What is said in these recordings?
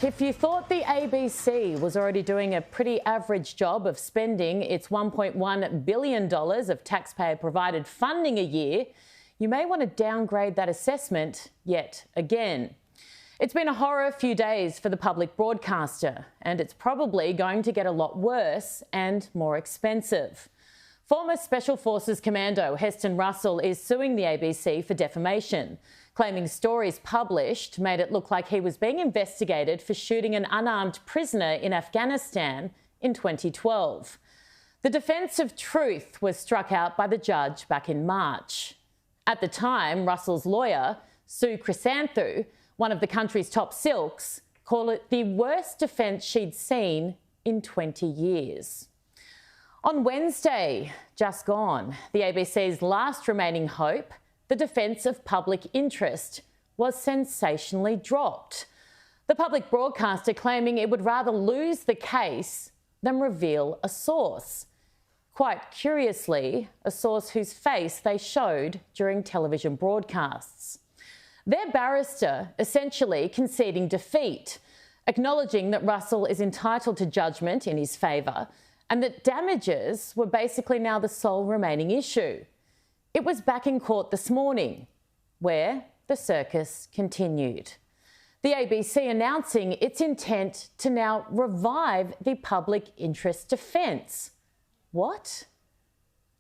If you thought the ABC was already doing a pretty average job of spending its $1.1 billion of taxpayer-provided funding a year, you may want to downgrade that assessment yet again. It's been a horror few days for the public broadcaster, and it's probably going to get a lot worse and more expensive. Former Special Forces Commando Heston Russell is suing the ABC for defamation, claiming stories published made it look like he was being investigated for shooting an unarmed prisoner in Afghanistan in 2012. The defence of truth was struck out by the judge back in March. At the time, Russell's lawyer, Sue Chrysanthu, one of the country's top silks, called it the worst defence she'd seen in 20 years. On Wednesday, just gone, the ABC's last remaining hope, the defence of public interest, was sensationally dropped. The public broadcaster claiming it would rather lose the case than reveal a source. Quite curiously, a source whose face they showed during television broadcasts. Their barrister essentially conceding defeat, acknowledging that Russell is entitled to judgement in his favour and that damages were basically now the sole remaining issue. It was back in court this morning, where the circus continued. The ABC announcing its intent to now revive the public interest defence. What?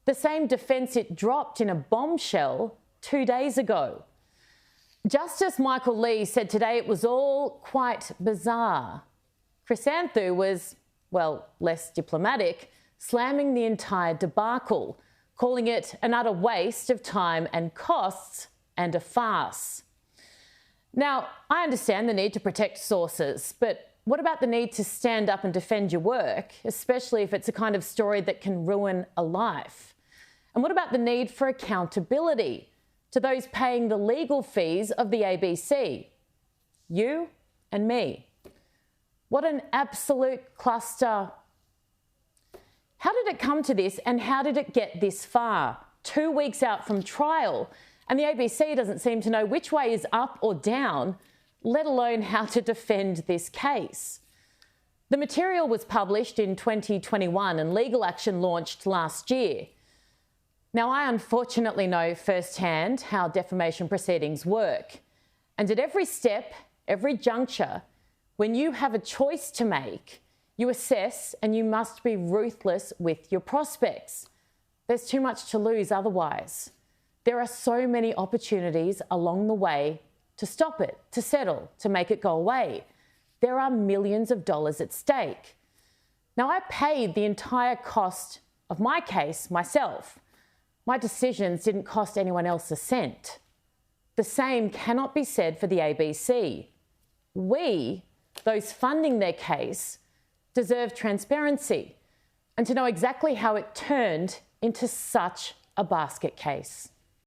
The same defence it dropped in a bombshell 2 days ago. Justice Michael Lee said today it was all quite bizarre. Chrysanthu was, well, less diplomatic, slamming the entire debacle, calling it an utter waste of time and costs and a farce. Now, I understand the need to protect sources, but what about the need to stand up and defend your work, especially if it's a kind of story that can ruin a life? And what about the need for accountability to those paying the legal fees of the ABC? You and me. What an absolute cluster. How did it come to this, and how did it get this far? 2 weeks out from trial, and the ABC doesn't seem to know which way is up or down, let alone how to defend this case. The material was published in 2021 and legal action launched last year. Now, I unfortunately know firsthand how defamation proceedings work. And at every step, every juncture, when you have a choice to make, you assess and you must be ruthless with your prospects. There's too much to lose otherwise. There are so many opportunities along the way to stop it, to settle, to make it go away. There are millions of dollars at stake. Now, I paid the entire cost of my case myself. My decisions didn't cost anyone else a cent. The same cannot be said for the ABC. We, those funding their case, deserve transparency and to know exactly how it turned into such a basket case.